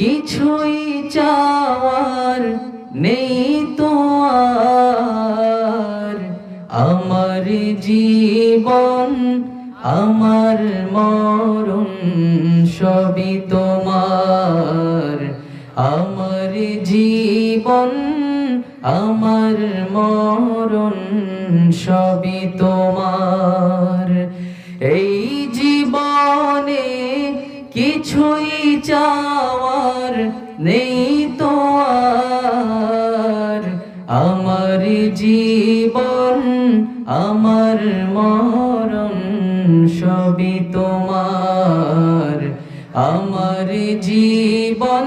কিছুই চাওয়ার নেই তো আর। আমার জীবন আমার মরণ সবই তোমার। আমার জীবন আমার মরণ সবই তোমার। এই জীবনে কিছুই চাওয়ার নেই তো আর। আমার জীবন আমার মরণ সবই তোমার। আমার জীবন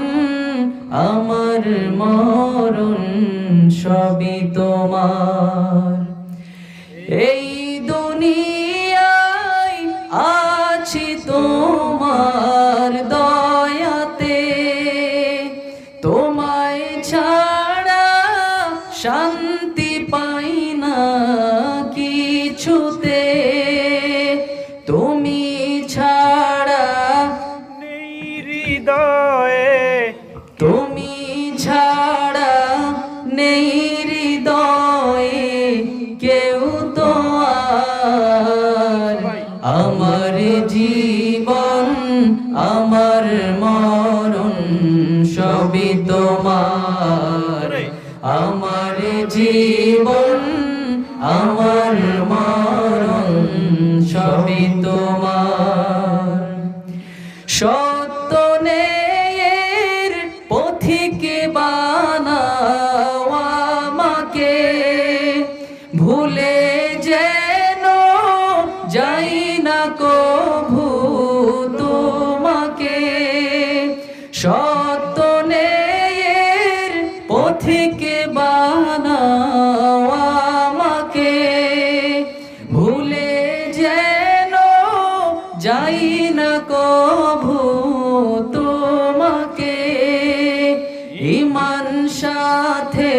আমার মরণ সবই তোমার। এই দুনিয়ায় আছি তোমার দয়াতে, তোমায় ছাড়া শান্তি পাই না কিছুতে। তুমি ছাড়া নেই হৃদয়ে, তুমি ছাড়া নেই হৃদয়ে কেউ তো আর। আমার জীবন আমার মরণ সবই তোমার। আমার জীবন আমার মরণ সবই তোমার। সত্য নেয়ের পথিক বানাও আমাকে, ভুলে যেন যাই না কভু তোমাকে। সত্য নেয়ের পথিক বানাও আমাকে, ভুলে যেন যাই না কভু তোমাকে। ঈমান সাথে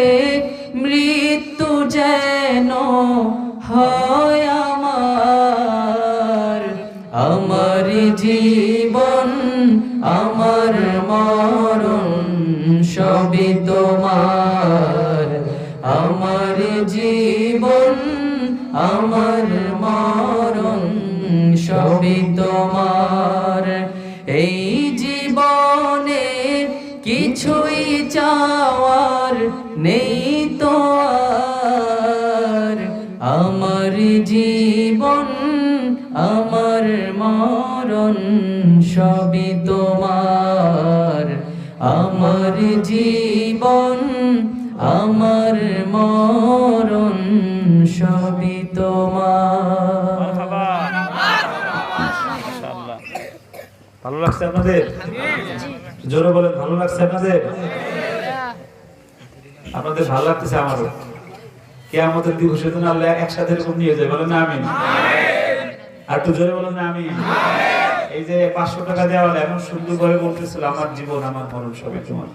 মৃত্যু যেন হয় আমার। আমার জীবন আমার মরণ সবই তোমার। আমার জীবন আমার মরণ সবই তোমার। এই জীবনে কিছুই চাওয়ার নেই তো আর। আমার জীবন আমার মরণ সবই তোমার। আমার জীবন আমার মরণ সবই তোমার। ভালো লাগছে আপনাদের? জোরে বলেন, ভালো লাগছে আপনাদের? আপনাদের ভালো লাগতেছে আমারও। কিয়ামতের দিবসে যেন আল্লাহ একসাথে এরকম নিয়ে যায়, বলেন না আমিন। আর একটু জোরে বলেন না আমিন। এই যে 500 টাকা দেওয়া হলো, এমন সুন্দর করে বলতেছিল আমার জীবন আমার মরণ সবই তোমার।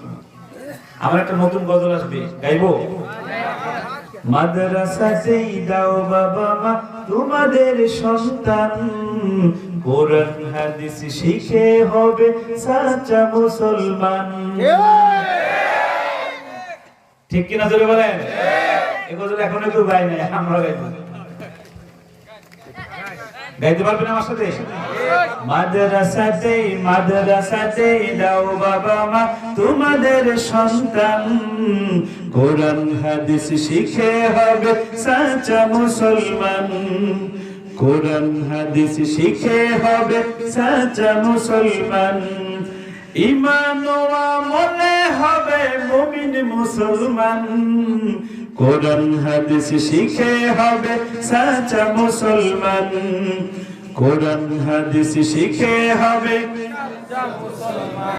আমার একটা নতুন গজল আসবে, গাইবো? মাদ্রাসাতেই দাও বাবা মা তোমাদের সন্তান, কোরআন হাদিস শিখে হবে সাচ্চা মুসলমান। ঠিক কিনা জোরে বলেন? এই গজল এখনো কেউ গায় নাই, আমরা গাইবো। গাইতে পারবেন আমার সাথে? মাদ্রাসাতেই দাও বাবা মা তোমাদের সন্তান, কোরআন হাদিস শিখে হবে সাচ্চা মুসলমান। কোরআন হাদিস শিখে হবে সাচ্চা মুসলমান। ঈমান ও আমলে হবে মুমিন মুসলমান। কোরআন হাদিস শিখে হবে সাচ্চা মুসলমান। কোরআন হাদিস শিখে হবে সাচ্চা মুসলমান।